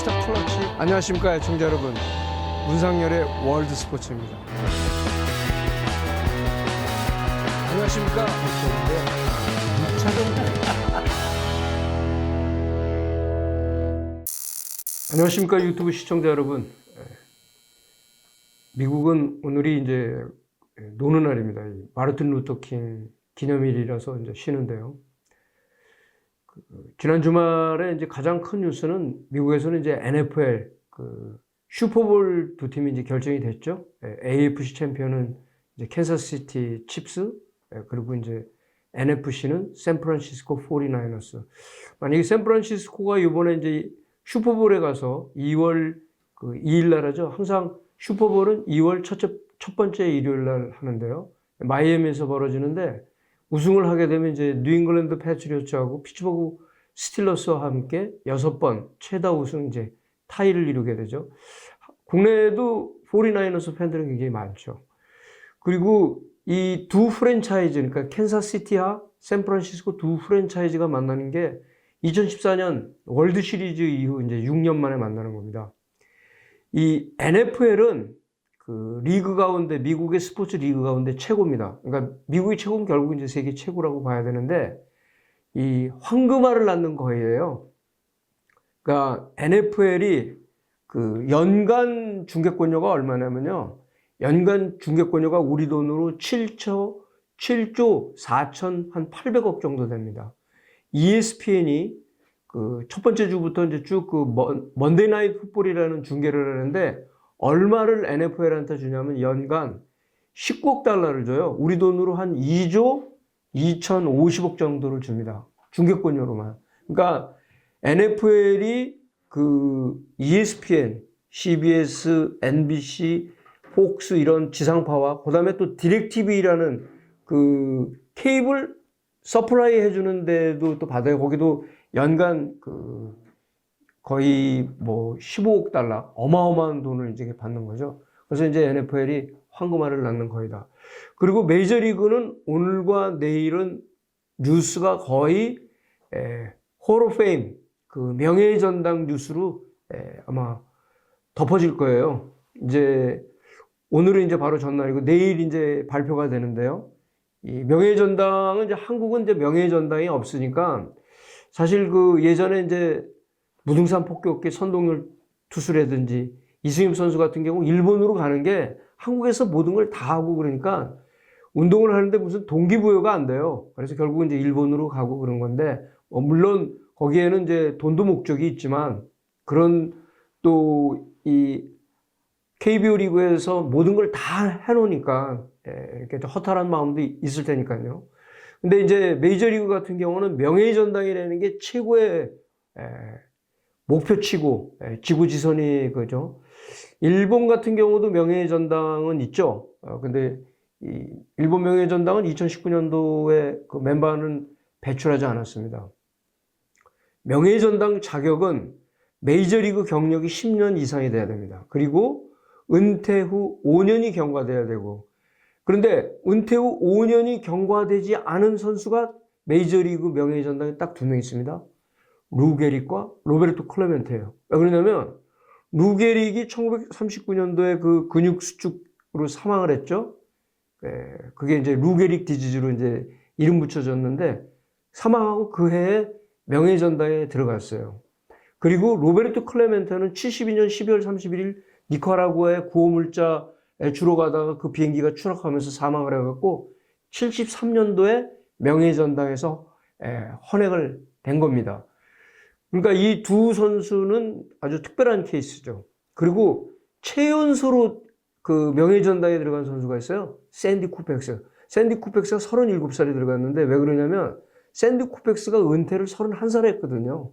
미스터 클러치. 안녕하십니까 애청자 여러분, 문상열의 월드 스포츠입니다. 안녕하십니까. 안녕하십니까 유튜브 시청자 여러분. 미국은 오늘이 이제 노는 날입니다. 마르틴 루터 킹 기념일이라서 이제 쉬는데요. 지난 주말에 이제 가장 큰 뉴스는 미국에서는 이제 NFL 슈퍼볼 두 팀이 이제 결정이 됐죠. AFC 챔피언은 이제 캔자스시티 칩스, 그리고 이제 NFC는 샌프란시스코 49어스. 만약에 샌프란시스코가 이번에 이제 슈퍼볼에 가서 2월 2일 날 하죠. 항상 슈퍼볼은 2월 첫 번째 일요일 날 하는데요. 마이애미에서 벌어지는데 우승을 하게 되면 이제 뉴잉글랜드 패트리어츠하고 피츠버그 스틸러스와 함께 6번 최다 우승 이제 타이를 이루게 되죠. 국내에도 49어스 팬들은 굉장히 많죠. 그리고 이 두 프랜차이즈, 그러니까 캔자스시티와 샌프란시스코 두 프랜차이즈가 만나는 게 2014년 월드 시리즈 이후 이제 6년 만에 만나는 겁니다. 이 NFL은 리그 가운데, 미국의 스포츠 리그 가운데 최고입니다. 그러니까 미국이 최고면 결국 이제 세계 최고라고 봐야 되는데, 이 황금알을 낳는 거예요. 그러니까 NFL이 연간 중계권료가 얼마냐면요. 연간 중계권료가 우리 돈으로 7조 4,800억 정도 됩니다. ESPN이 첫 번째 주부터 이제 쭉 먼데이 나잇 풋볼이라는 중계를 하는데, 얼마를 NFL한테 주냐면 연간 19억 달러를 줘요. 우리 돈으로 한 2조 2,050억 정도를 줍니다. 중계권료로만. 그러니까 NFL이 ESPN, CBS, NBC, 폭스 이런 지상파와 그다음에 또 디렉TV라는 케이블 서플라이 해주는 데도 또 받아요. 거기도 연간 거의 15억 달러, 어마어마한 돈을 이제 받는 거죠. 그래서 이제 NFL이 황금알을 낳는 거이다. 그리고 메이저리그는 오늘과 내일은 뉴스가 거의 홀 오브 페임, 명예의 전당 뉴스로 아마 덮어질 거예요. 이제 오늘은 이제 바로 전날이고 내일 이제 발표가 되는데요. 이 명예의 전당은 이제 한국은 이제 명예의 전당이 없으니까 사실 예전에 이제 무등산 폭격기 선동열 투수라든지 이승엽 선수 같은 경우 일본으로 가는 게 한국에서 모든 걸 다 하고 그러니까 운동을 하는데 무슨 동기부여가 안 돼요. 그래서 결국은 이제 일본으로 가고 그런 건데, 물론 거기에는 이제 돈도 목적이 있지만 그런 또 이 KBO 리그에서 모든 걸 다 해놓으니까 이렇게 허탈한 마음도 있을 테니까요. 근데 이제 메이저리그 같은 경우는 명예의 전당이라는 게 최고의 목표치고 지구지선이 그죠. 일본 같은 경우도 명예의 전당은 있죠. 근데 이 일본 명예의 전당은 2019년도에 그 멤버는 배출하지 않았습니다. 명예의 전당 자격은 메이저리그 경력이 10년 이상이 돼야 됩니다. 그리고 은퇴 후 5년이 경과돼야 되고, 그런데 은퇴 후 5년이 경과되지 않은 선수가 메이저리그 명예의 전당에 딱 2명 있습니다. 루 게릭과 로베르토 클레멘테예요. 왜 그러냐면 루 게릭이 1939년도에 근육 수축으로 사망을 했죠. 그게 이제 루 게릭 디지즈로 이제 이름 붙여졌는데, 사망하고 그 해에 명예의 전당에 들어갔어요. 그리고 로베르토 클레멘테는 72년 12월 31일 니카라구아의 구호물자에 주로 가다가 그 비행기가 추락하면서 사망을 해갖고 73년도에 명예의 전당에서 헌액을 된 겁니다. 그러니까 이 두 선수는 아주 특별한 케이스죠. 그리고 최연소로 명예의 전당에 들어간 선수가 있어요. 샌디 쿠펙스. 샌디 쿠펙스가 37살이 들어갔는데, 왜 그러냐면 샌디 쿠펙스가 은퇴를 31살에 했거든요.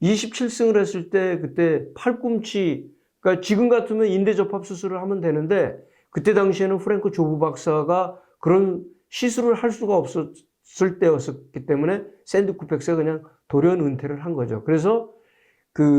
27승을 했을 때 그때 팔꿈치, 그러니까 지금 같으면 인대 접합 수술을 하면 되는데, 그때 당시에는 프랭크 조브 박사가 그런 시술을 할 수가 없었을 때였기 때문에 샌디 쿠펙스가 그냥 돌연 은퇴를 한 거죠. 그래서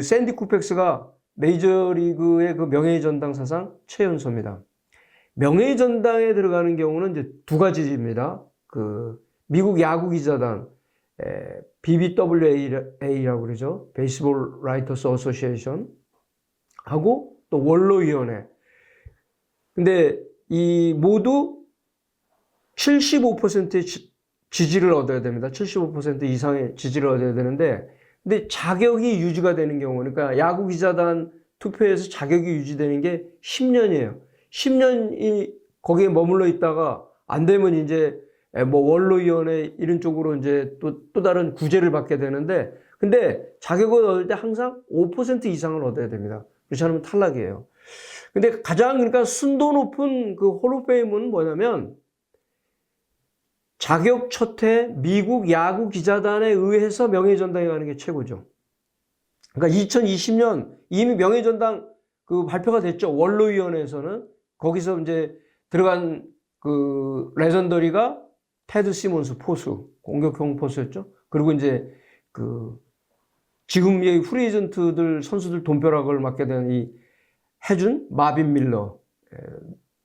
샌디 쿠펙스가 메이저리그의 명예의 전당 사상 최연소입니다. 명예의 전당에 들어가는 경우는 이제 두 가지입니다. 미국 야구 기자단, BBWA라고 그러죠. 베이스볼 라이터스 어소시에이션 하고 또 원로위원회. 근데 이 모두 75%의 지지를 얻어야 됩니다. 75% 이상의 지지를 얻어야 되는데, 근데 자격이 유지가 되는 경우, 그러니까 야구 기자단 투표에서 자격이 유지되는 게 10년이에요. 10년이 거기에 머물러 있다가 안 되면 이제 뭐 원로위원회 이런 쪽으로 이제 또 다른 구제를 받게 되는데, 근데 자격을 얻을 때 항상 5% 이상을 얻어야 됩니다. 그렇지 않으면 탈락이에요. 근데 가장 그러니까 순도 높은 그 홀오페임은 뭐냐면, 자격 첫해 미국 야구 기자단에 의해서 명예전당에 가는 게 최고죠. 그러니까 2020년 이미 명예전당 그 발표가 됐죠. 원로위원회에서는. 거기서 이제 들어간 그 레전더리가 테드 시몬스 포수, 공격형 포수였죠. 그리고 이제 그 지금 이 프리에이전트들 선수들 돈벼락을 맡게 된 이 해준 마빈 밀러,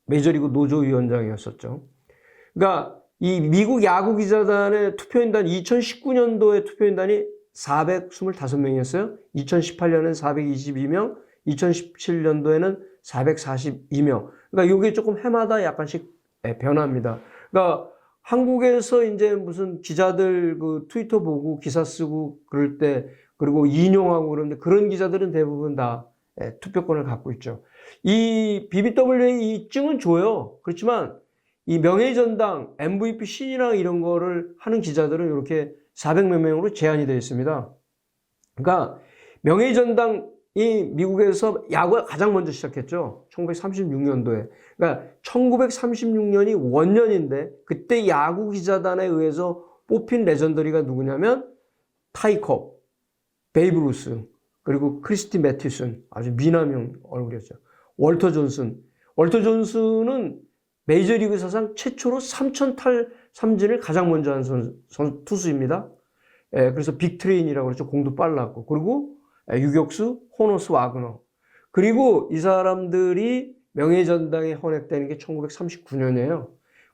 메이저리그 노조위원장이었었죠. 그러니까 이 미국 야구 기자단의 투표인단 2019년도에 투표인단이 425명이었어요. 2018년에는 422명, 2017년도에는 442명. 그러니까 이게 조금 해마다 약간씩 변합니다. 그러니까 한국에서 이제 무슨 기자들 그 트위터 보고 기사 쓰고 그럴 때 그리고 인용하고 그러는데 그런 기자들은 대부분 다 투표권을 갖고 있죠. 이 BBWA 이 증은 줘요. 그렇지만 이 명예전당, MVP 신이랑 이런 거를 하는 기자들은 이렇게 400몇 명으로 제한이 되어 있습니다. 그러니까 명예전당이 미국에서 야구가 가장 먼저 시작했죠. 1936년도에. 그러니까 1936년이 원년인데 그때 야구 기자단에 의해서 뽑힌 레전더리가 누구냐면 타이콥, 베이브 루스, 그리고 크리스티 매튜슨, 아주 미남형 얼굴이었죠. 월터 존슨. 월터 존슨은 메이저리그 사상 최초로 3,000탈 삼진을 가장 먼저 한 투수입니다. 그래서 빅트레인이라고 그러죠. 공도 빨랐고. 그리고 유격수 호너스 와그너. 그리고 이 사람들이 명예전당에 헌액되는 게 1939년이에요.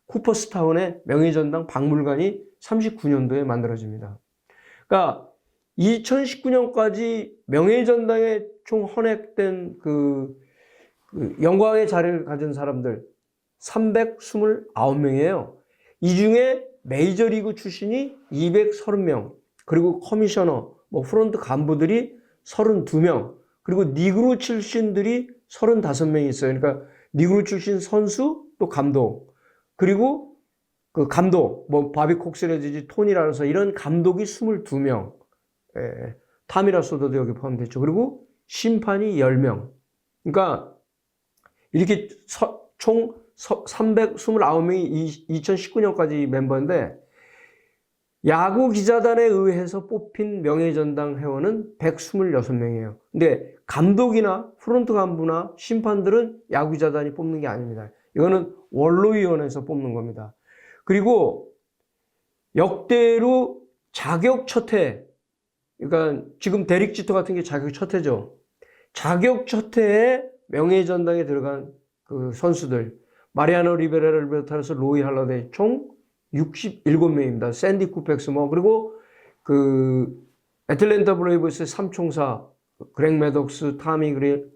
쿠퍼스타운의 명예전당 박물관이 39년도에 만들어집니다. 그러니까 2019년까지 명예전당에 총 헌액된 그 영광의 자리를 가진 사람들 329명이에요. 이 중에 메이저리그 출신이 230명, 그리고 커미셔너, 뭐 프론트 간부들이 32명, 그리고 니그로 출신들이 35명이 있어요. 그러니까 니그로 출신 선수 또 감독, 그리고 그 감독, 뭐 바비 콕스라든지 토니라서 이런 감독이 22명, 타미라소도 여기 포함됐죠. 그리고 심판이 10명. 그러니까 이렇게 총 329명이 2019년까지 멤버인데 야구 기자단에 의해서 뽑힌 명예전당 회원은 126명이에요. 근데 감독이나 프론트 간부나 심판들은 야구 기자단이 뽑는 게 아닙니다. 이거는 원로위원회에서 뽑는 겁니다. 그리고 역대로 자격 첫해, 그러니까 지금 데릭 지터 같은 게 자격 첫해죠. 자격 첫해에 명예전당에 들어간 그 선수들, 마리아노 리베라를 비롯해서 로이 할러데이 총 67명입니다. 샌디 쿠펙스 뭐 그리고 그 애틀랜타 브레이브스의 삼총사 그렉 매덕스, 타미 그릴,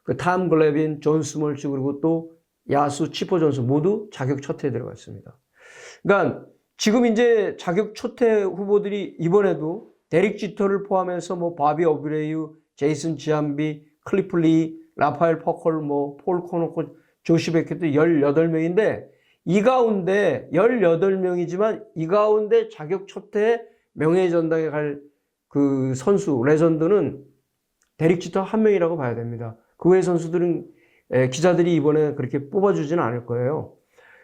그 탐 글래빈, 존 스몰츠 그리고 또 야수 치퍼 존스 모두 자격 첫해에 들어갔습니다. 그러니까 지금 이제 자격 첫해 후보들이 이번에도 데릭 지터를 포함해서 뭐 바비 어브레유, 제이슨 지암비, 클리프 리, 라파엘 퍼컬, 뭐 폴 코노코, 조시 베켓도 18명인데 이 가운데 18명이지만 이 가운데 자격 첫해 명예전당에 갈 그 선수 레전드는 데릭 지터 한 명이라고 봐야 됩니다. 그 외 선수들은 기자들이 이번에 그렇게 뽑아주지는 않을 거예요.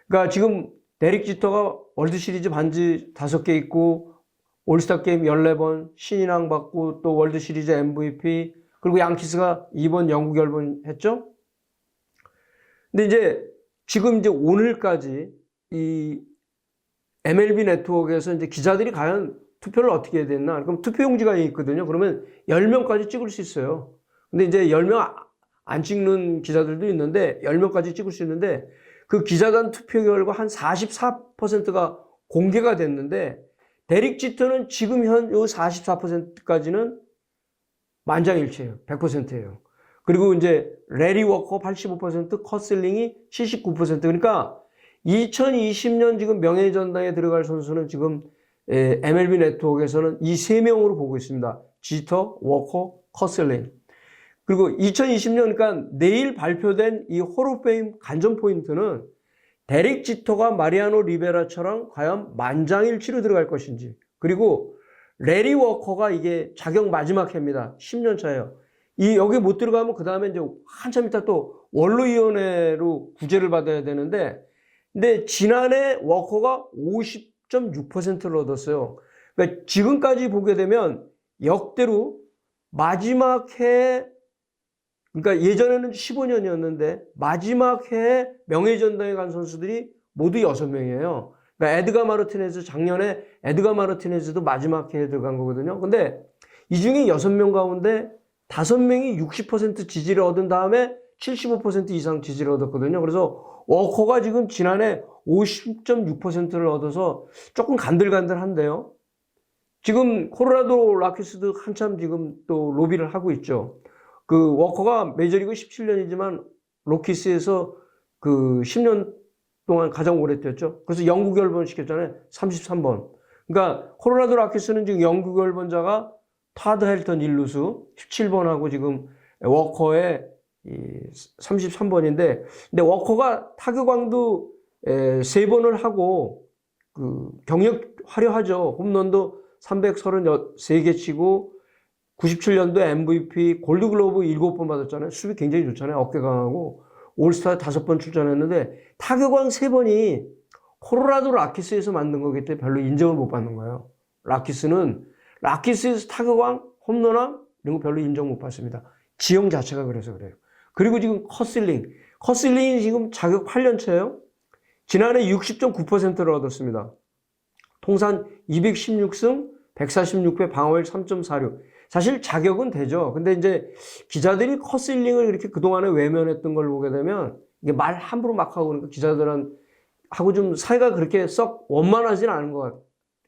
그러니까 지금 데릭 지터가 월드시리즈 반지 5개 있고 올스타 게임 14번 신인왕 받고 또 월드시리즈 MVP 그리고 양키스가 2번 영국 열번 했죠. 근데 이제 지금 이제 오늘까지 이 MLB 네트워크에서 이제 기자들이 과연 투표를 어떻게 해야 됐나? 그럼 투표용지가 있거든요. 그러면 10명까지 찍을 수 있어요. 근데 이제 10명 안 찍는 기자들도 있는데 10명까지 찍을 수 있는데 그 기자단 투표 결과 한 44%가 공개가 됐는데 데릭 지터는 지금 현 44%까지는 만장일치예요. 100%예요. 그리고 이제 레리 워커 85%, 커슬링이 79%. 그러니까 2020년 지금 명예전당에 들어갈 선수는 지금 MLB 네트워크에서는 이 세 명으로 보고 있습니다. 지터, 워커, 커슬링. 그리고 2020년, 그러니까 내일 발표된 이 홀오페임 관전 포인트는 데릭 지터가 마리아노 리베라처럼 과연 만장일치로 들어갈 것인지, 그리고 레리 워커가 이게 자격 마지막 해입니다. 10년 차예요. 여기 못 들어가면 그 다음에 이제 한참 있다 또 원로위원회로 구제를 받아야 되는데, 근데 지난해 워커가 50.6%를 얻었어요. 그러니까 지금까지 보게 되면 역대로 마지막 해, 그러니까 예전에는 15년이었는데 마지막 해에 명예전당에 간 선수들이 모두 6명이에요. 그러니까 에드가 마르티네즈, 작년에 에드가 마르티네즈도 마지막 해에 들어간 거거든요. 근데 이 중에 6명 가운데 5명이 60% 지지를 얻은 다음에 75% 이상 지지를 얻었거든요. 그래서 워커가 지금 지난해 50.6%를 얻어서 조금 간들간들한데요. 지금 콜로라도 락키스도 한참 지금 또 로비를 하고 있죠. 그 워커가 메이저리그 17년이지만 로키스에서 그 10년 동안 가장 오래 뛰었죠. 그래서 영구 결번 시켰잖아요. 33번. 그러니까 콜로라도 락키스는 지금 영구 결번자가 타드 헬턴 1루수 17번하고 지금 워커의 33번인데, 근데 워커가 타격왕도 3번을 하고 그 경력 화려하죠. 홈런도 333개 치고 97년도 MVP, 골드글로브 7번 받았잖아요. 수비 굉장히 좋잖아요. 어깨 강하고 올스타 5번 출전했는데 타격왕 3번이 콜로라도 락키스에서 만든 거기 때문에 별로 인정을 못 받는 거예요. 락키스에서 타격왕, 홈런왕 이런 거 별로 인정 못 받습니다. 지형 자체가 그래서 그래요. 그리고 지금 커슬링이 지금 자격 8년 차예요. 지난해 60.9%를 얻었습니다. 통산 216승, 146회, 방어율 3.46. 사실 자격은 되죠. 근데 이제 기자들이 커슬링을 이렇게 그동안에 외면했던 걸 보게 되면 이게 말 함부로 막 하고 그러니까 기자들은 하고 좀 사이가 그렇게 썩 원만하지는 않은 것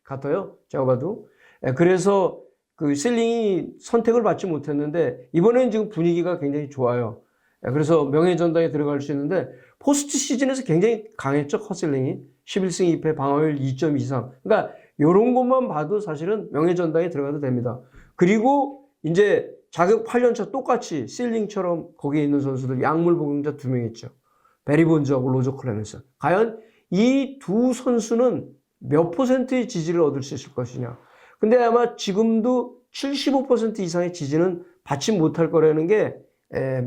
같아요. 제가 봐도. 그래서 그 실링이 선택을 받지 못했는데 이번에는 지금 분위기가 굉장히 좋아요. 그래서 명예전당에 들어갈 수 있는데 포스트 시즌에서 굉장히 강했죠. 커슬링이 11승 2패, 방어율 2.23. 그러니까 이런 것만 봐도 사실은 명예전당에 들어가도 됩니다. 그리고 이제 자격 8년차 똑같이 실링처럼 거기에 있는 선수들 약물 복용자 2명 있죠. 베리 본즈하고 로저 클레멘스. 과연 이 두 선수는 몇 %의 지지를 얻을 수 있을 것이냐. 근데 아마 지금도 75% 이상의 지지는 받지 못할 거라는 게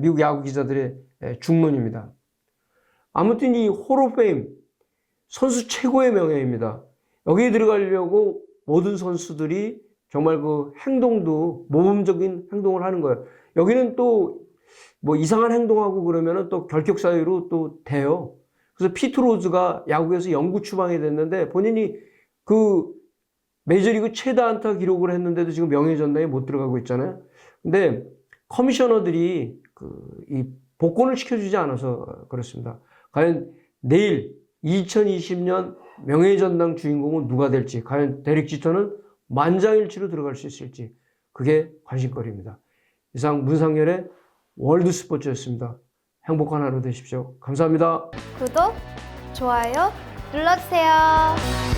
미국 야구 기자들의 중론입니다. 아무튼 이 홀오페임 선수 최고의 명예입니다. 여기에 들어가려고 모든 선수들이 정말 그 행동도 모범적인 행동을 하는 거예요. 여기는 또 뭐 이상한 행동하고 그러면은 또 결격 사유로 또 돼요. 그래서 피트 로즈가 야구에서 영구 추방이 됐는데 본인이 그 메이저리그 최다 안타 기록을 했는데도 지금 명예전당에 못 들어가고 있잖아요. 근데 커미셔너들이 이 복권을 시켜주지 않아서 그렇습니다. 과연 내일 2020년 명예전당 주인공은 누가 될지, 과연 데릭 지터는 만장일치로 들어갈 수 있을지, 그게 관심거리입니다. 이상 문상열의 월드스포츠였습니다. 행복한 하루 되십시오. 감사합니다. 구독, 좋아요 눌러주세요.